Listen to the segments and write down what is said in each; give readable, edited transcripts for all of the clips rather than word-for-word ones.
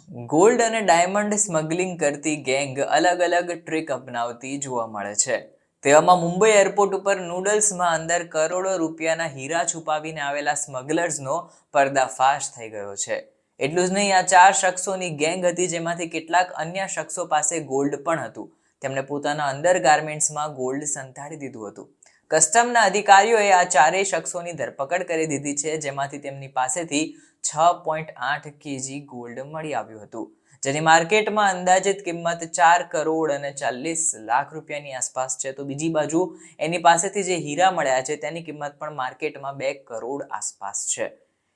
Gold અને diamond smuggling કરતી gang અલગ અલગ ટ્રીક અપનાવતી જોવા મળે છે. તેવામાં મુંબઈ એરપોર્ટ ઉપર નૂડલ્સમાં અંદર કરોડો રૂપિયાના હીરા છુપાવીને આવેલા સ્મગલર્સનો પર્દાફાશ થઈ ગયો છે. એટલું જ નહીં, આ 4 શખ્સોની ગેંગ હતી, જેમાંથી કેટલાક અન્ય શખ્સો પાસે ગોલ્ડ પણ હતું. તેમણે પોતાના અંડર ગાર્મેન્ટ્સમાં ગોલ્ડ સંતાડી દીધું હતું. કસ્ટમના અધિકારીઓએ આ ચારેય શખ્સોની ધરપકડ કરી દીધી છે, જેમાંથી તેમની પાસેથી 6.8 kg ગોલ્ડ મળી આવ્યું હતું, જેની માર્કેટમાં અંદાજિત કિંમત 4 કરોડ અને 40 લાખ રૂપિયાની આસપાસ છે. તો બીજી બાજુ એની પાસેથી જે હીરા મળ્યા છે તેની કિંમત પણ માર્કેટમાં 2 કરોડ આસપાસ છે.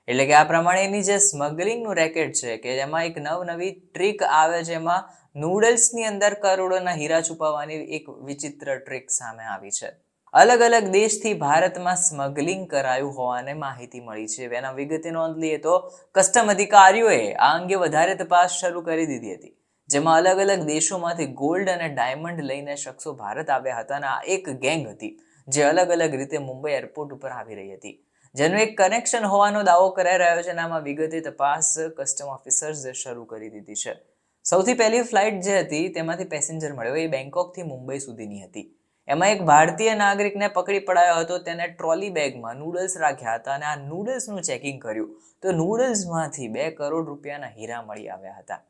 એટલે કે આ પ્રમાણેની જે સ્મગલિંગનું રેકેટ છે કે જેમાં એક નવી ટ્રીક આવે છે, એમાં નૂડલ્સની અંદર કરોડોના હીરા છુપાવવાની એક વિચિત્ર ટ્રીક સામે આવી છે. અલગ અલગ દેશથી ભારતમાં સ્મગલિંગ કરાયું હોવાની માહિતી મળી છે. એના વિગતે નોંધ લઈએ તો કસ્ટમ અધિકારીઓએ આ અંગે વધારે તપાસ શરૂ કરી દીધી હતી, જેમાં અલગ અલગ દેશોમાંથી ગોલ્ડ અને ડાયમંડ લઈને શખ્સો ભારત આવ્યા હતા અને આ એક ગેંગ હતી જે અલગ અલગ રીતે મુંબઈ એરપોર્ટ ઉપર આવી રહી હતી, જેનું એક કનેક્શન હોવાનો દાવો કરાઈ રહ્યો છે. આમાં વિગતે તપાસ કસ્ટમ ઓફિસર્સ શરૂ કરી દીધી છે. સૌથી પહેલી ફ્લાઇટ જે હતી તેમાંથી પેસેન્જર મળ્યો એ બેંકોકથી મુંબઈ સુધીની હતી. એમાં એક ભારતીય નાગરિકને પકડી પડાયો હતો. તેને ટ્રોલી બેગમાં નૂડલ્સ રાખ્યા હતા અને આ નૂડલ્સનું ચેકિંગ કર્યું તો નૂડલ્સમાંથી 2 કરોડ રૂપિયાના હીરા મળી આવ્યા હતા.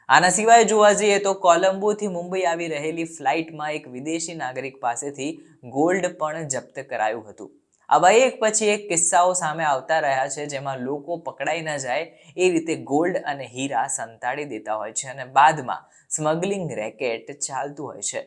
આના સિવાય જોવા જઈએ તો કોલંબોથી મુંબઈ આવી રહેલી ફ્લાઇટમાં એક વિદેશી નાગરિક પાસેથી ગોલ્ડ પણ જપ્ત કરાયું હતું. આવા એક પછી એક કિસ્સાઓ સામે આવતા રહ્યા છે, જેમાં લોકો પકડાઈ ન જાય એ રીતે ગોલ્ડ અને હીરા સંતાડી દેતા હોય છે અને બાદમાં સ્મગલિંગ રેકેટ ચાલતું હોય છે.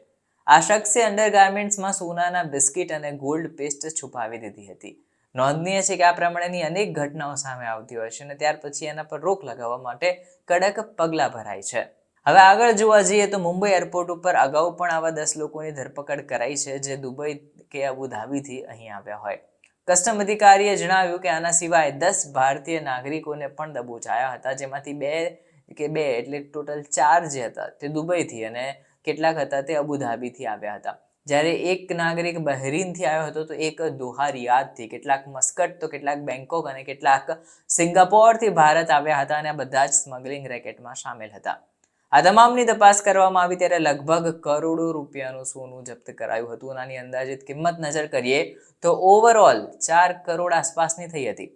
આ શખ્સે અંડરગાર્મેન્ટ્સમાં સોનાના બિસ્કિટ અને ગોલ્ડ પેસ્ટ છુપાવી દીધી હતી. નોંધનીય છે કે આ પ્રમાણેની અનેક ઘટનાઓ સામે આવતી હોય છે અને ત્યાર પછી એના પર રોક લગાવવા માટે કડક પગલાં ભરાય છે. હવે આગળ જોવા જઈએ તો મુંબઈ એરપોર્ટ ઉપર અગાઉ પણ આવા 10 લોકોની ધરપકડ કરાઈ છે, જે દુબઈ કે અબુધાબીથી અહીં આવ્યા હોય. કસ્ટમ અધિકારીએ જણાવ્યું કે આના સિવાય 10 ભારતીય નાગરિકોને પણ દબોચાયા હતા, જેમાંથી 2 એટલે ટોટલ 4 જે હતા તે દુબઈથી અને કેટલાક હતા તે અબુધાબીથી આવ્યા હતા. જ્યારે એક નાગરિક બહરીનથી આવ્યો હતો, તો એક દોહા રિયાદથી, કેટલાક મસ્કટ, તો કેટલાક બેંકોક અને કેટલાક સિંગાપોરથી ભારત આવ્યા હતા અને આ બધા જ સ્મગલિંગ રેકેટમાં સામેલ હતા. આ તમામની તપાસ કરવામાં આવી ત્યારે લગભગ કરોડો રૂપિયાનું સોનું જપ્ત કરાયું હતું. આની અંદાજિત કિંમત નજર કરીએ તો ઓવરઓલ 4 કરોડ આસપાસની થઈ હતી.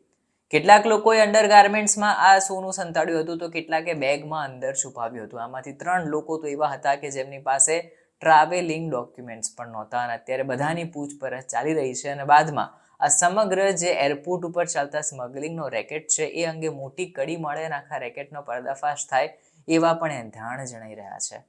કેટલાક લોકોએ અંડરગાર્મેન્ટ્સમાં આ સોનું સંતાડ્યું હતું, તો કેટલાકે બેગમાં અંદર છુપાવ્યું હતું. આમાંથી 3 લોકો તો એવા હતા કે જેમની પાસે ટ્રાવેલિંગ ડોક્યુમેન્ટ્સ પણ નહોતા અને અત્યારે બધાની પૂછપરછ ચાલી રહી છે અને બાદમાં આ સમગ્ર જે એરપોર્ટ ઉપર ચાલતા સ્મગલિંગનો રેકેટ છે એ અંગે મોટી કડી મળે અને આખા રેકેટનો પર્દાફાશ થાય એવા પણ ધ્યાન જણાઈ રહ્યા છે.